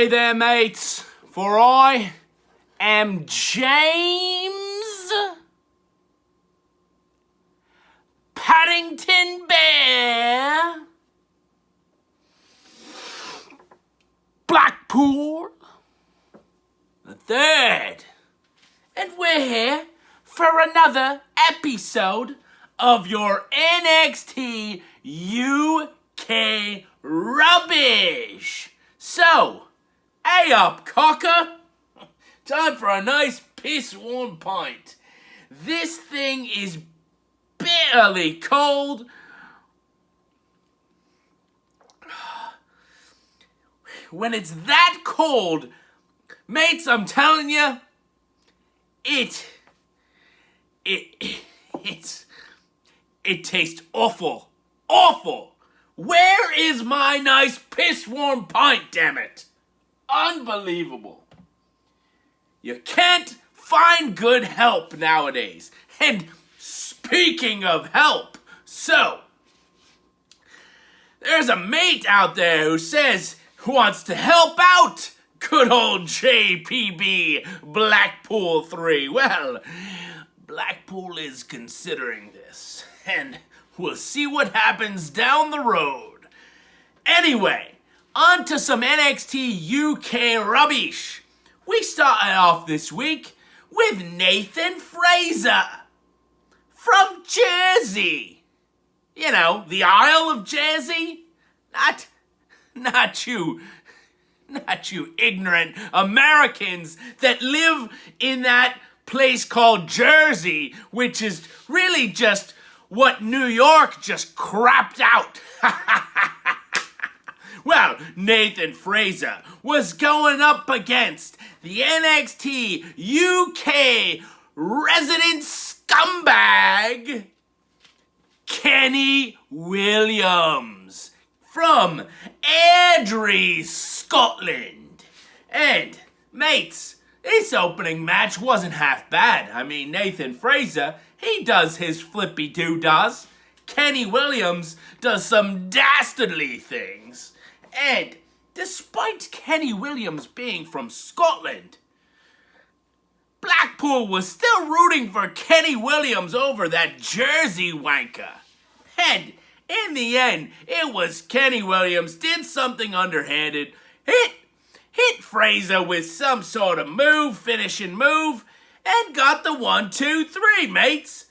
Hey there, mates, for I am James Paddington Bear Blackpool the third, and we're here for another episode of your NXT UK rubbish. So, hey up, cocker. Time for a nice piss-warm pint. This thing is bitterly cold. When it's that cold, mates, I'm telling you, it tastes awful. Awful. Where is my nice piss-warm pint, damn it? Unbelievable. You can't find good help nowadays. And speaking of help, so there's a mate out there who says who wants to help out good old JPB Blackpool 3. Well, Blackpool is considering this, and we'll see what happens down the road. Anyway, on to some NXT UK rubbish. We started off this week with Nathan Frazer from Jersey. You know, the Isle of Jersey? Not you ignorant Americans that live in that place called Jersey, which is really just what New York just crapped out. Well, Nathan Frazer was going up against the NXT UK resident scumbag, Kenny Williams from Airdrie, Scotland. And, mates, this opening match wasn't half bad. I mean, Nathan Frazer, he does his flippy-doo-does. Kenny Williams does some dastardly things. And despite Kenny Williams being from Scotland, Blackpool was still rooting for Kenny Williams over that Jersey wanker. And in the end, it was Kenny Williams did something underhanded, hit Frazer with some sort of finishing move, and got the 1, 2, 3, mates.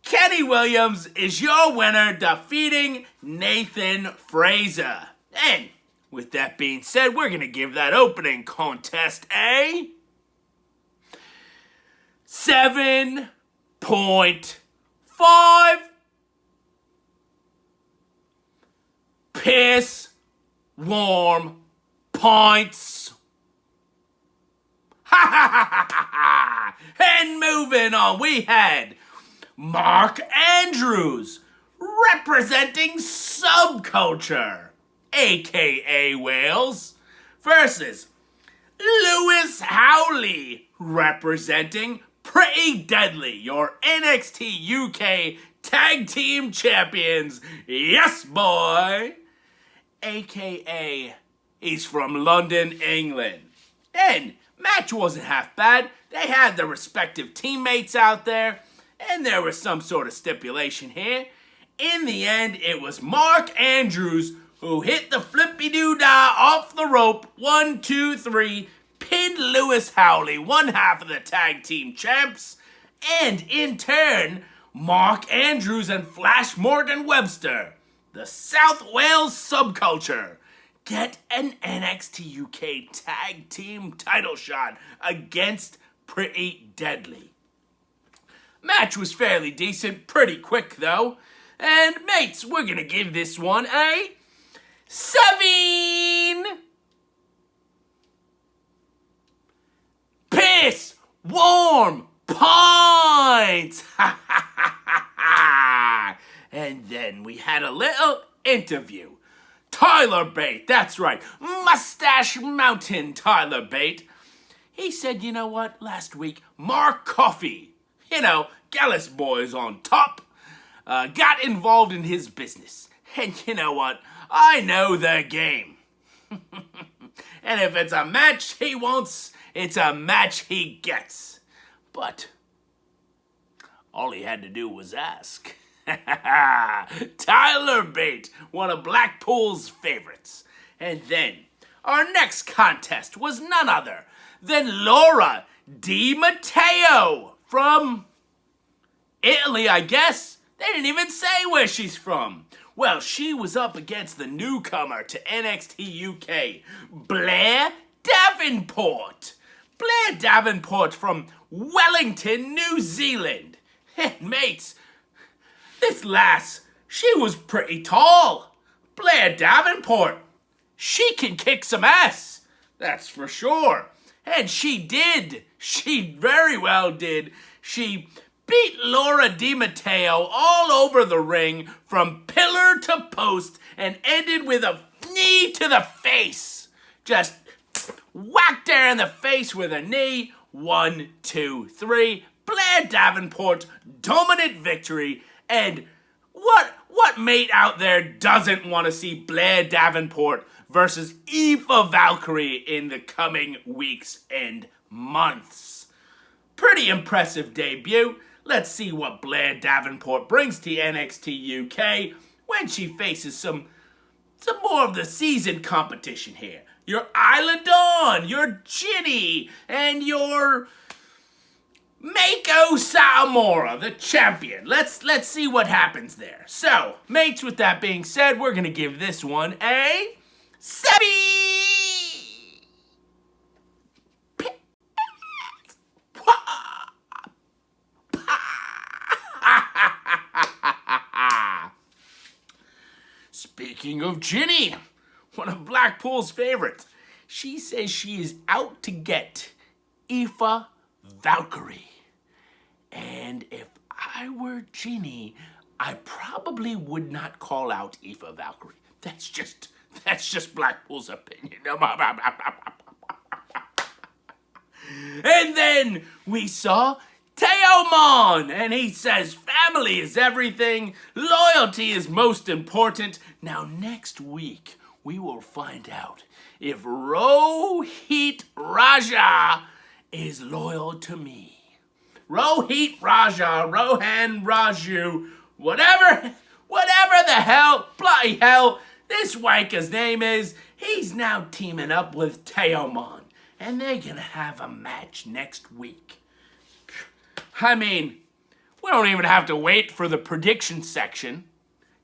Kenny Williams is your winner, defeating Nathan Frazer. And with that being said, we're going to give that opening contest a 7.5 piss warm pints. Ha ha ha ha ha! And moving on, we had Mark Andrews representing Subculture, aka Wales, versus Lewis Howley representing Pretty Deadly, your NXT UK Tag Team Champions. Yes, boy! AKA, he's from London, England. And match wasn't half bad. They had their respective teammates out there, and there was some sort of stipulation here. In the end, it was Mark Andrews who hit the flippy-doo-dah off the rope, 1, 2, 3, pinned Lewis Howley, one half of the tag team champs, and in turn, Mark Andrews and Flash Morgan Webster, the South Wales Subculture, get an NXT UK Tag Team title shot against Pretty Deadly. Match was fairly decent, pretty quick though, and mates, we're gonna give this one a 7 piss warm pints. And then we had a little interview. Tyler Bate, that's right, Moustache Mountain Tyler Bate. He said, you know what, last week, Mark Coffey, Gallus boys on top, got involved in his business. And you know what, I know the game. And if it's a match he wants, it's a match he gets. But all he had to do was ask. Tyler Bate, one of Blackpool's favorites. And then our next contest was none other than Laura DiMattel from Italy, I guess. They didn't even say where she's from. Well, she was up against the newcomer to NXT UK, Blair Davenport. Blair Davenport from Wellington, New Zealand. And mates, this lass, she was pretty tall. Blair Davenport, she can kick some ass. That's for sure. And she did. She very well did. She beat Laura DiMattel all over the ring from pillar to post and ended with a knee to the face. Just whacked her in the face with a knee. 1, 2, 3. Blair Davenport, dominant victory. And what mate out there doesn't want to see Blair Davenport versus Eva Valkyrie in the coming weeks and months? Pretty impressive debut. Let's see what Blair Davenport brings to NXT UK when she faces some more of the seasoned competition here. Your Isla Dawn, your Ginny, and your Mako Satomura, the champion. Let's see what happens there. So, mates, with that being said, we're going to give this one a 7. Speaking of Ginny, one of Blackpool's favorites, she says she is out to get Eva Valkyrie. And if I were Ginny, I probably would not call out Eva Valkyrie. That's just Blackpool's opinion. And then we saw Teomon, and he says family is everything, loyalty is most important. Now next week, we will find out if Rohit Raja is loyal to me. Rohit Raja, Rohan Raju, whatever the hell, bloody hell, this wanker's name is, he's now teaming up with Teomon, and they're gonna have a match next week. I mean, we don't even have to wait for the prediction section.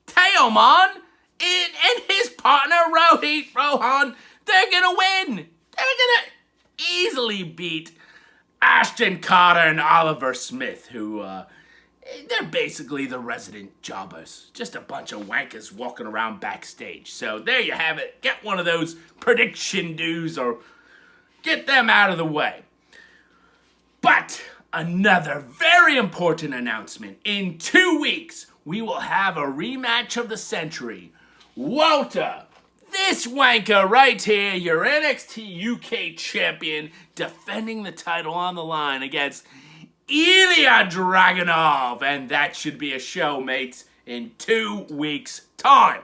Teomon and his partner Rohan, they're gonna win. They're gonna easily beat Ashton Carter and Oliver Smith, who, they're basically the resident jobbers. Just a bunch of wankers walking around backstage. So there you have it. Get one of those prediction dues or get them out of the way. But another very important announcement. In 2 weeks, we will have a rematch of the century. Walter, this wanker right here, your NXT UK champion, defending the title on the line against Ilya Dragunov. And that should be a show, mates, in 2 weeks' time.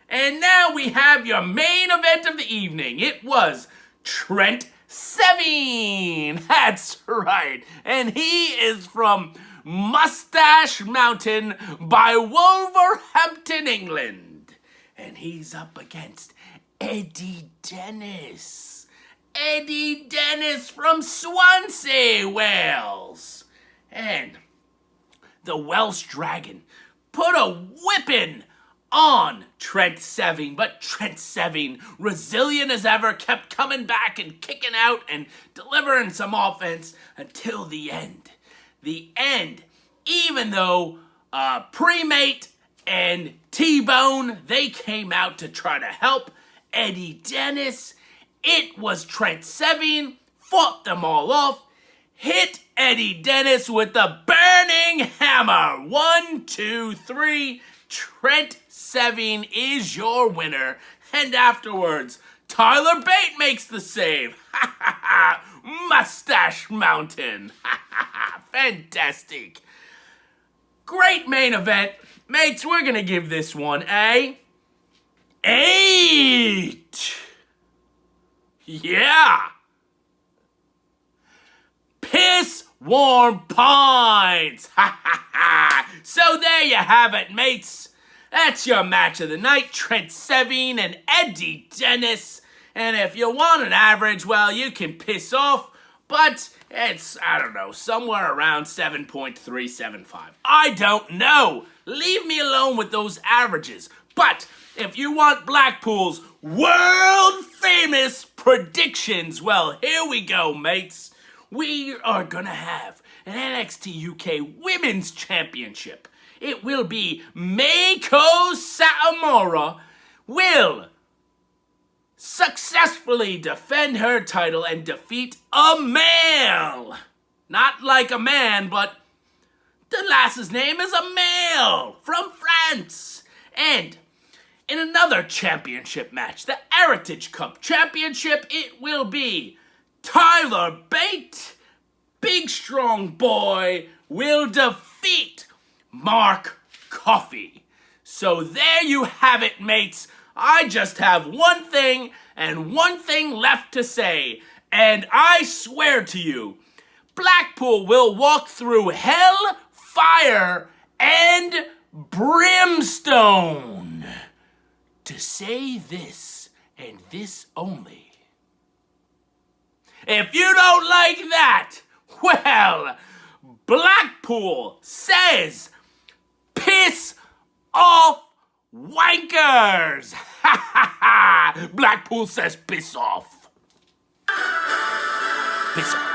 And now we have your main event of the evening. It was Trent Seven. That's right. And he is from Moustache Mountain by Wolverhampton, England. And he's up against Eddie Dennis. Eddie Dennis from Swansea, Wales. And the Welsh Dragon put a whipping on Trent Seven, but Trent Seven, resilient as ever, kept coming back and kicking out and delivering some offense until the end. The end, even though Premate and T-Bone, they came out to try to help Eddie Dennis. It was Trent Seven, fought them all off, hit Eddie Dennis with the burning hammer. 1, 2, 3, Trent Seven is your winner. And afterwards, Tyler Bate makes the save. Moustache Mountain. Fantastic. Great main event. Mates, we're going to give this one a 8. Yeah! Piss warm pints! Ha ha ha! So there you have it, mates. That's your match of the night, Trent Seven and Eddie Dennis. And if you want an average, well, you can piss off, but it's, I don't know, somewhere around 7.375. I don't know. Leave me alone with those averages. But if you want Blackpool's world-famous predictions, well, here we go, mates. We are gonna have an NXT UK Women's Championship. It will be Meiko Satomura will successfully defend her title and defeat a male. Not like a man, but the lass's name is a male from France. And in another championship match, the Heritage Cup Championship, it will be Tyler Bate, big strong boy, will defeat Mark Coffey. So there you have it, mates. I just have one thing and one thing left to say. And I swear to you, Blackpool will walk through hell, fire, and brimstone to say this and this only. If you don't like that, well, Blackpool says, piss off wankers! Ha ha ha! Blackpool says, piss off. Piss off.